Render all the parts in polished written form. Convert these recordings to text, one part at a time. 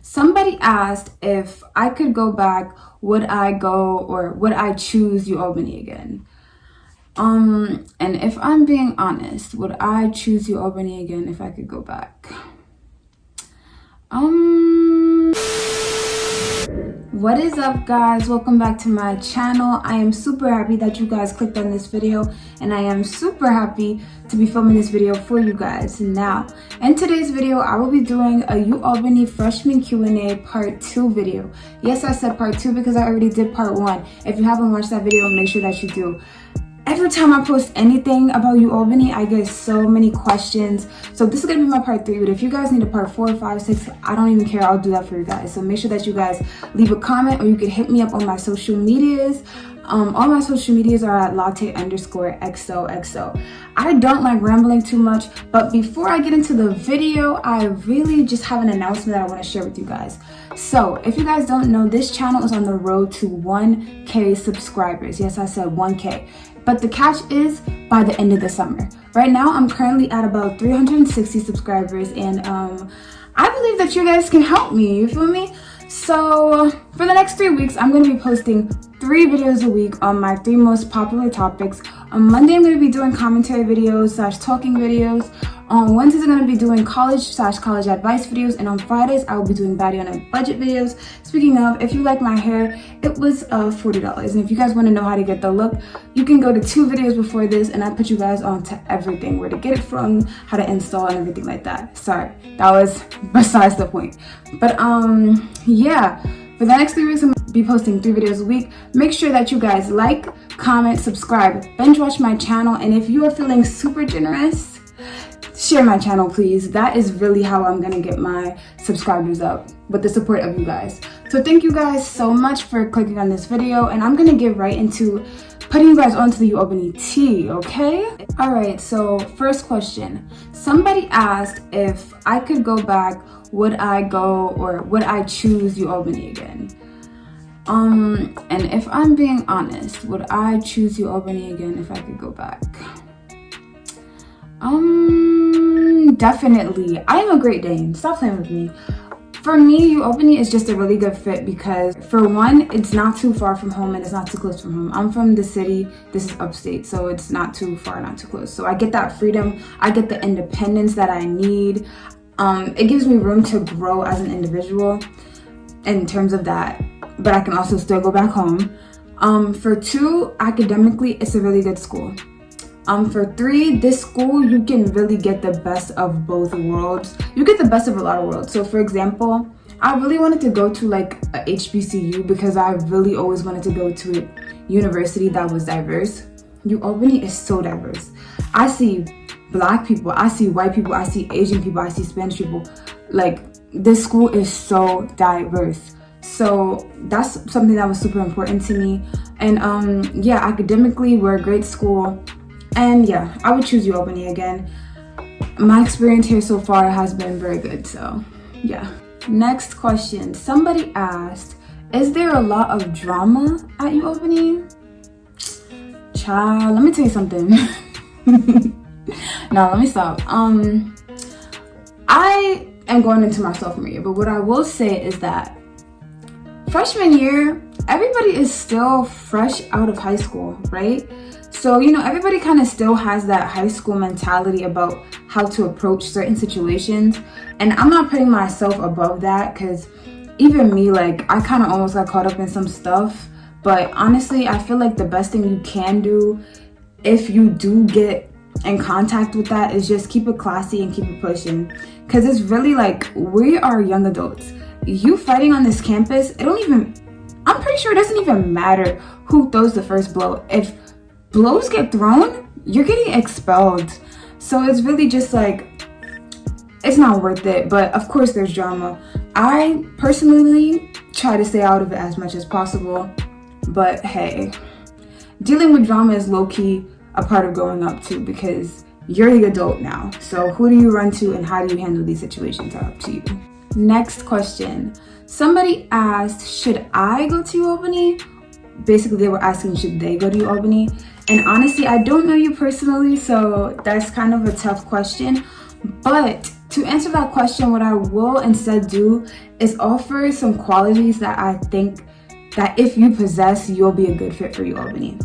Somebody asked if I could go back, would I go or would I choose Ualbany again? And if I'm being honest, would I choose Ualbany again if I could go back? What is up, guys? Welcome back to my channel. I am super happy that you guys clicked on this video, and I am super happy to be filming this video for you guys. Now, in today's video, I will be doing a Ualbany freshman Q&A part 2 video. Yes, I said part 2 because I already did part 1. If you haven't watched that video, make sure that you do. Every time I post anything about Ualbany, I get so many questions. So this is gonna be my part 3, but if you guys need a part 4, 5, 6, I don't even care, I'll do that for you guys. So make sure that you guys leave a comment, or you can hit me up on my social medias. All my social medias are at latte_xoxo. I don't like rambling too much, but before I get into the video, I really just have an announcement that I want to share with you guys. So if you guys don't know, this channel is on the road to 1K subscribers. Yes, I said 1K. But the catch is by the end of the summer. Right now, I'm currently at about 360 subscribers, and I believe that you guys can help me, you feel me? So for the next 3 weeks, I'm going to be posting 3 videos a week on my 3 most popular topics. On Monday, I'm going to be doing commentary videos / talking videos. On Wednesdays, I'm going to be doing college / advice videos. And on Fridays, I will be doing baddie on a budget videos. Speaking of, if you like my hair, it was $40. And if you guys want to know how to get the look, you can go to 2 videos before this, and I put you guys on to everything, where to get it from, how to install, and everything like that. Sorry, that was besides the point. But yeah, for the next 3 weeks, I'm going to be posting 3 videos a week. Make sure that you guys like, comment, subscribe, binge watch my channel, and if you are feeling super generous, share my channel, please. That is really how I'm gonna get my subscribers up, with the support of you guys. So thank you guys so much for clicking on this video, and I'm gonna get right into putting you guys onto the Ualbany tea, okay? All right, so first question. Somebody asked if I could go back, would I go or would I choose Ualbany again? And if I'm being honest, would I choose Ualbany again if I could go back? Definitely. I am a Great Dane. Stop playing with me. For me, Ualbany is just a really good fit because, for one, it's not too far from home and it's not too close from home. I'm from the city. This is upstate, so it's not too far, not too close. So I get that freedom. I get the independence that I need. It gives me room to grow as an individual in terms of that, but I can also still go back home. For 2, academically, it's a really good school. For 3, this school, you can really get the best of both worlds. You get the best of a lot of worlds. So for example, I really wanted to go to like a HBCU because I really always wanted to go to a university that was diverse. Ualbany is so diverse. I see Black people, I see white people, I see Asian people, I see Spanish people. Like, this school is so diverse. So that's something that was super important to me. And yeah, academically, we're a great school. And yeah, I would choose Ualbany again. My experience here so far has been very good, so yeah. Next question. Somebody asked, is there a lot of drama at Ualbany? Child, let me tell you something. No, let me stop. I am going into my sophomore year, but what I will say is that freshman year, everybody is still fresh out of high school, right? So, you know, everybody kind of still has that high school mentality about how to approach certain situations. And I'm not putting myself above that, because even me, like, I kind of almost got caught up in some stuff. But honestly, I feel like the best thing you can do if you do get in contact with that is just keep it classy and keep it pushing. Because it's really like, we are young adults. You fighting on this campus, I'm pretty sure it doesn't even matter who throws the first blow. If blows get thrown, you're getting expelled. So it's really just like, it's not worth it. But of course there's drama. I personally try to stay out of it as much as possible. But hey, dealing with drama is low-key a part of growing up too, because you're the adult now. So who do you run to and how do you handle these situations are up to you. Next question. Somebody asked, should I go to Ualbany? Basically, they were asking, should they go to Ualbany? And honestly, I don't know you personally, so that's kind of a tough question. But to answer that question, what I will instead do is offer some qualities that I think that if you possess, you'll be a good fit for Ualbany.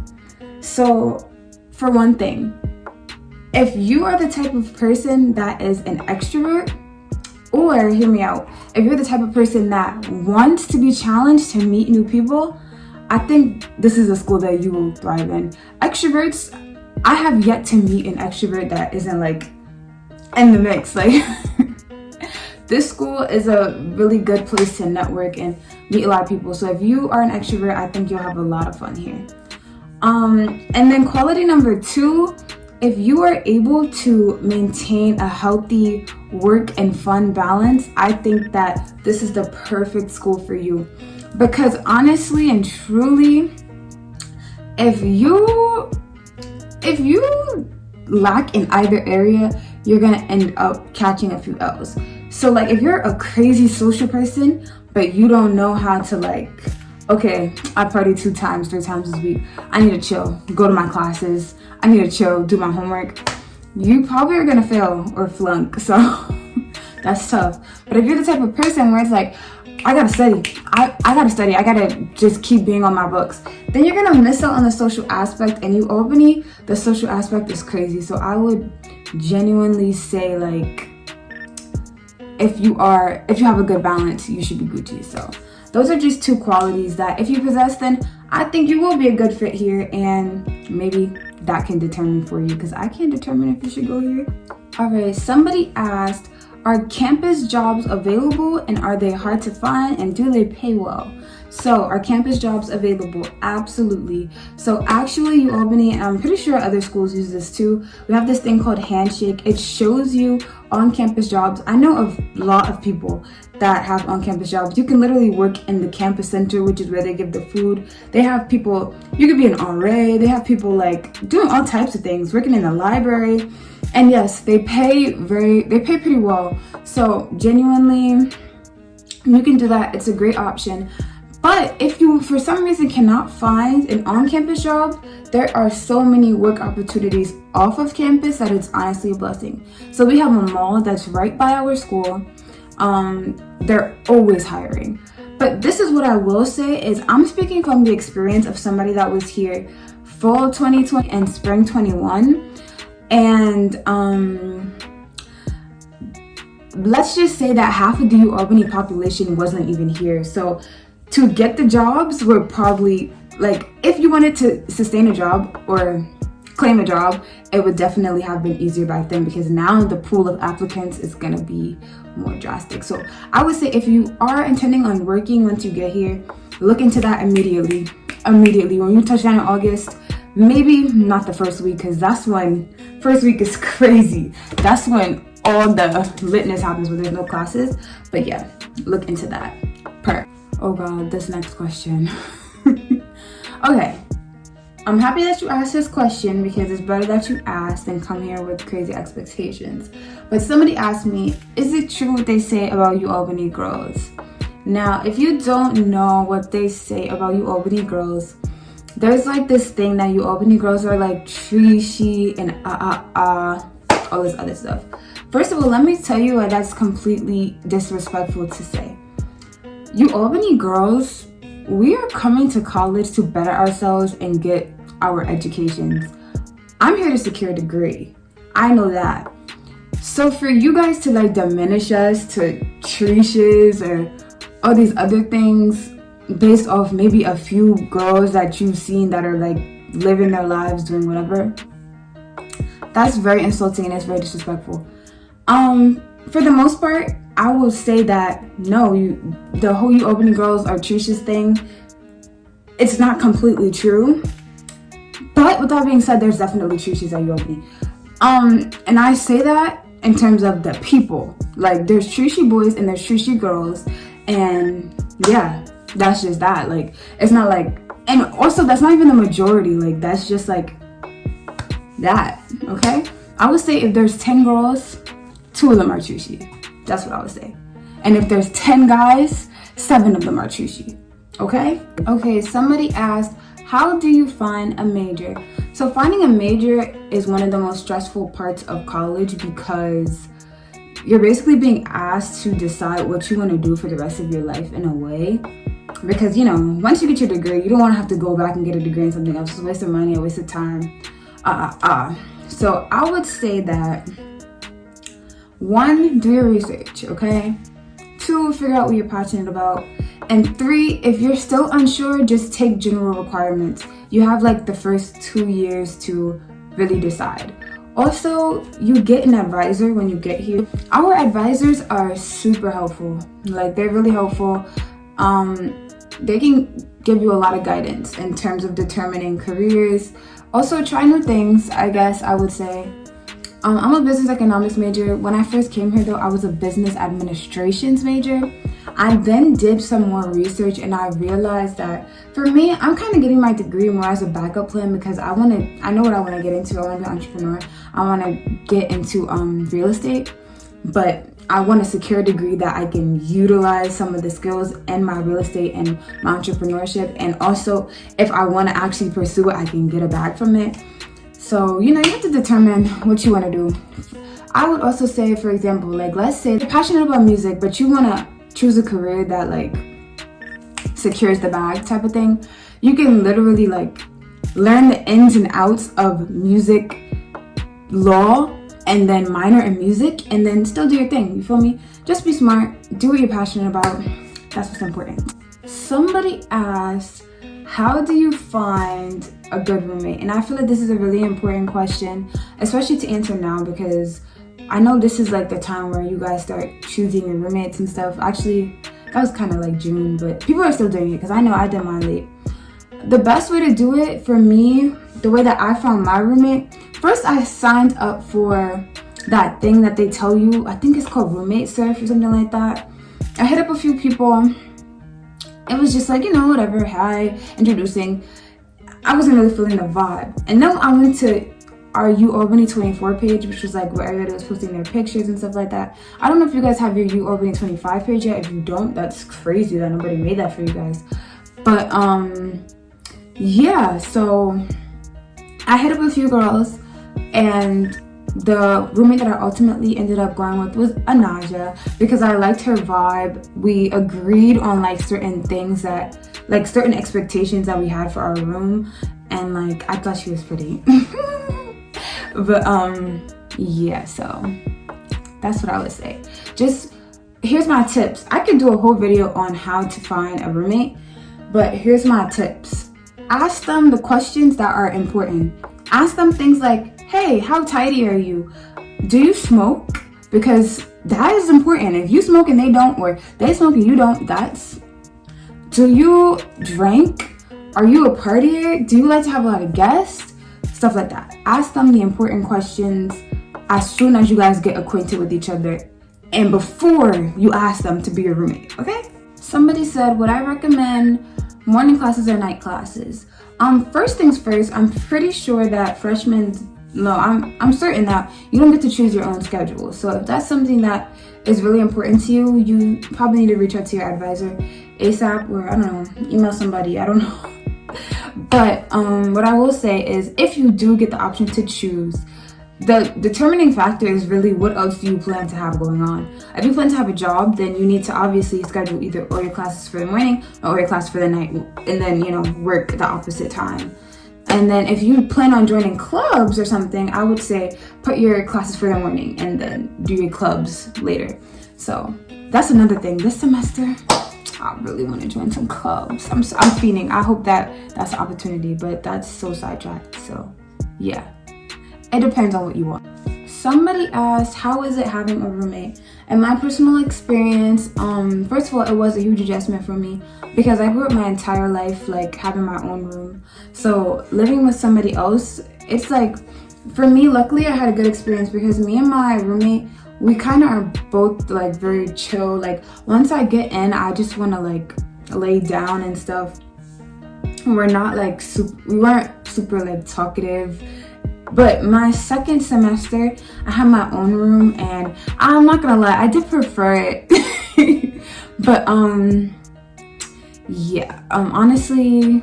So for one thing, if you are the type of person that is an extrovert, or hear me out, if you're the type of person that wants to be challenged to meet new people, I think this is a school that you will thrive in. Extroverts, I have yet to meet an extrovert that isn't like in the mix. Like this school is a really good place to network and meet a lot of people. So if you are an extrovert, I think you'll have a lot of fun here. And then quality number 2, if you are able to maintain a healthy work and fun balance, I think that this is the perfect school for you. Because honestly and truly, if you lack in either area, you're gonna end up catching a few L's. So like if you're a crazy social person, but you don't know how to like, okay, I party 2 times, 3 times this week, I need to chill, go to my classes, I need to chill, do my homework, you probably are gonna fail or flunk. So that's tough. But if you're the type of person where it's like, I gotta study, I gotta just keep being on my books, then you're gonna miss out on the social aspect. And Ualbany, the social aspect is crazy. So I would genuinely say, like, if you have a good balance, you should be Gucci. So those are just 2 qualities that if you possess, then I think you will be a good fit here, and maybe that can determine for you, because I can't determine if you should go here. All right, somebody asked, are campus jobs available, and are they hard to find, and do they pay well? So are campus jobs available? Absolutely. So actually Ualbany, and I'm pretty sure other schools use this too, we have this thing called Handshake. It shows you on-campus jobs. I know of a lot of people that have on-campus jobs. You can literally work in the campus center, which is where they give the food. They have people, you could be an RA, they have people like doing all types of things, working in the library. And yes, they pay pretty well. So genuinely, you can do that. It's a great option. But if you, for some reason, cannot find an on-campus job, there are so many work opportunities off of campus that it's honestly a blessing. So we have a mall that's right by our school. They're always hiring. But this is what I will say is I'm speaking from the experience of somebody that was here fall 2020 and spring 21. And let's just say that half of the Ualbany population wasn't even here. So to get the jobs were probably, like, if you wanted to sustain a job or claim a job, it would definitely have been easier back then, because now the pool of applicants is gonna be more drastic. So I would say if you are intending on working once you get here, look into that immediately. When you touch down in August, maybe not the first week, because that's when first week is crazy. That's when all the litness happens when there's no classes. But yeah, look into that. Oh god, this next question. Okay, I'm happy that you asked this question, because it's better that you ask than come here with crazy expectations. But somebody asked me, is it true what they say about Albany Girls? Now, if you don't know what they say about Albany Girls, there's like this thing that Albany Girls are like treachy and all this other stuff. First of all, let me tell you why that's completely disrespectful to say. Albany Girls, we are coming to college to better ourselves and get our educations. I'm here to secure a degree. I know that. So for you guys to like diminish us to treaches or all these other things based off maybe a few girls that you've seen that are like living their lives doing whatever, that's very insulting and it's very disrespectful. For the most part, I will say that no, the whole Albany Girls are treacherous thing, it's not completely true. But with that being said, there's definitely treacherous at Albany. And I say that in terms of the people. Like, there's treachy boys and there's treachy girls, and yeah, that's just that. Like, it's not like, and also that's not even the majority. Like, that's just like that. Okay, I would say if there's 10 girls, 2 of them are treachy. That's what I would say. And if there's 10 guys, 7 of them are treachy. Okay, somebody asked, how do you find a major? So finding a major is one of the most stressful parts of college, because you're basically being asked to decide what you want to do for the rest of your life in a way. Because, you know, once you get your degree, you don't want to have to go back and get a degree in something else. It's a waste of money, a waste of time. So I would say that 1, do your research, okay? 2, figure out what you're passionate about. And 3, if you're still unsure, just take general requirements. You have like the first 2 years to really decide. Also, you get an advisor when you get here. Our advisors are super helpful. Like, they're really helpful. They can give you a lot of guidance in terms of determining careers. Also, try new things, I guess I would say. I'm a business economics major. When I first came here though, I was a business administrations major. I then did some more research and I realized that for me, I'm kind of getting my degree more as a backup plan because I know what I want to get into. I want to be an entrepreneur. I want to get into real estate, but I want a secure degree that I can utilize some of the skills in my real estate and my entrepreneurship. And also, if I want to actually pursue it, I can get a bag from it. So, you know, you have to determine what you want to do. I would also say, for example, like, let's say you're passionate about music, but you want to choose a career that, like, secures the bag type of thing. You can literally, like, learn the ins and outs of music law and then minor in music and then still do your thing. You feel me? Just be smart. Do what you're passionate about. That's what's important. Somebody asked, how do you find a good roommate? And I feel like this is a really important question, especially to answer now, because I know this is like the time where you guys start choosing your roommates and stuff. Actually, that was kind of like June, but people are still doing it because I know I did mine late. The best way to do it for me, the way that I found my roommate, first I signed up for that thing that they tell you. I think it's called Roommate Surf or something like that. I hit up a few people. It was just like, you know, whatever, hi, introducing. I wasn't really feeling the vibe. And then I went to our Ualbany 24 page, which was like where everybody was posting their pictures and stuff like that. I don't know if you guys have your Ualbany 25 page yet. If you don't, that's crazy that nobody made that for you guys. But yeah, so I hit up a few girls, and the roommate that I ultimately ended up going with was Anaja because I liked her vibe. We agreed on like certain things that, like certain expectations that we had for our room, and like I thought she was pretty. But yeah, so that's what I would say. Just here's my tips. I could do a whole video on how to find a roommate, but here's my tips. Ask them the questions that are important. Ask them things like, hey, how tidy are you? Do you smoke? Because that is important. If you smoke and they don't, or they smoke and you don't, do you drink? Are you a partier? Do you like to have a lot of guests? Stuff like that. Ask them the important questions as soon as you guys get acquainted with each other and before you ask them to be your roommate, okay? Somebody said, would I recommend morning classes or night classes? First things first, I'm pretty sure that I'm certain that you don't get to choose your own schedule. So if that's something that is really important to you, you probably need to reach out to your advisor ASAP, or I don't know, email somebody, I don't know. But what I will say is, if you do get the option to choose, the determining factor is really what else do you plan to have going on. If you plan to have a job, then you need to obviously schedule either all your classes for the morning or all your classes for the night, and then, you know, work the opposite time. And then if you plan on joining clubs or something, I would say put your classes for the morning and then do your clubs later. So that's another thing. This semester, I really want to join some clubs. I'm fiending. I hope that's an opportunity, but that's so sidetracked. So yeah, it depends on what you want. Somebody asked, how is it having a roommate? In my personal experience, first of all, it was a huge adjustment for me because I grew up my entire life like having my own room. So living with somebody else, it's like, for me, luckily I had a good experience because me and my roommate, we kind of are both like very chill. Like once I get in, I just want to like lay down and stuff. We're not like we weren't super like talkative. But my second semester, I had my own room, and I'm not gonna lie, I did prefer it. But yeah, honestly,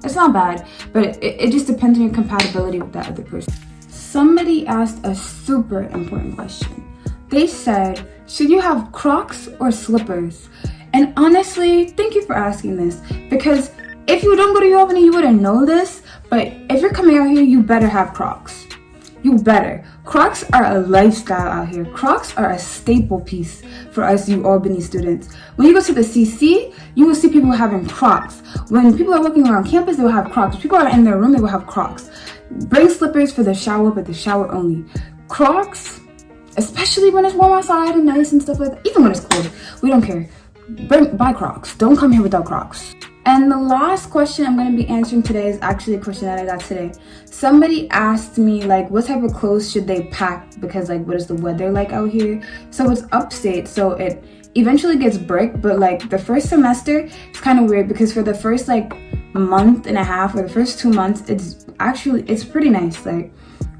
it's not bad, but it just depends on your compatibility with that other person. Somebody asked a super important question. They said, should you have Crocs or slippers? And honestly, thank you for asking this, because if you don't go to Ualbany, you wouldn't know this, but if you're coming out here, you better have Crocs. You better. Crocs are a lifestyle out here. Crocs are a staple piece for us Ualbany students. When you go to the CC, you will see people having Crocs. When people are walking around campus, they will have Crocs. People are in their room, they will have Crocs. Bring slippers for the shower, but the shower only. Crocs, especially when it's warm outside and nice and stuff like that, even when it's cold, we don't care. Buy Crocs. Don't come here without Crocs. And the last question I'm going to be answering today is actually a question that I got today. Somebody asked me, like, what type of clothes should they pack, because, like, what is the weather like out here? So it's upstate, so it eventually gets brick, but, like, the first semester, it's kind of weird, because for the first, like, month and a half, or the first 2 months, it's pretty nice. Like,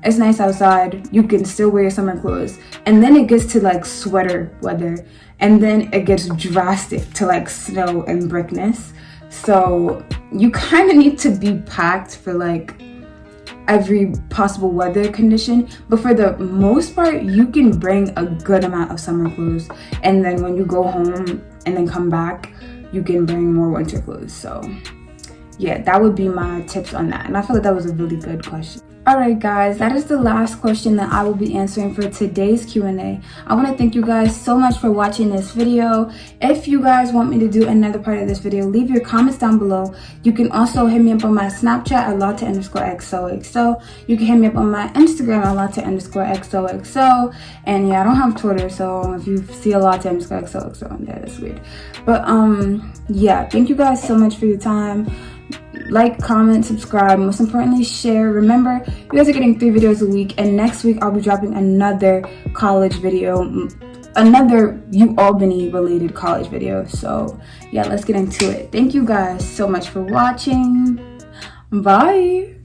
it's nice outside, you can still wear your summer clothes, and then it gets to, like, sweater weather, and then it gets drastic to, like, snow and brickness. So you kind of need to be packed for, like, every possible weather condition, but for the most part, you can bring a good amount of summer clothes, and then when you go home and then come back, you can bring more winter clothes. So yeah, that would be my tips on that, and I feel like that was a really good question. Alright guys, that is the last question that I will be answering for today's Q&A. I want to thank you guys so much for watching this video. If you guys want me to do another part of this video, leave your comments down below. You can also hit me up on my Snapchat at latte_xoxo. You can hit me up on my Instagram at latte_xoxo. And yeah, I don't have Twitter, so if you see a latte_xoxo on there, that's weird. But yeah, thank you guys so much for your time. Like, comment, subscribe, most importantly share. Remember, you guys are getting 3 videos a week, and next week I'll be dropping another college video, another Ualbany related college video. So yeah, let's get into it. Thank you guys so much for watching. Bye.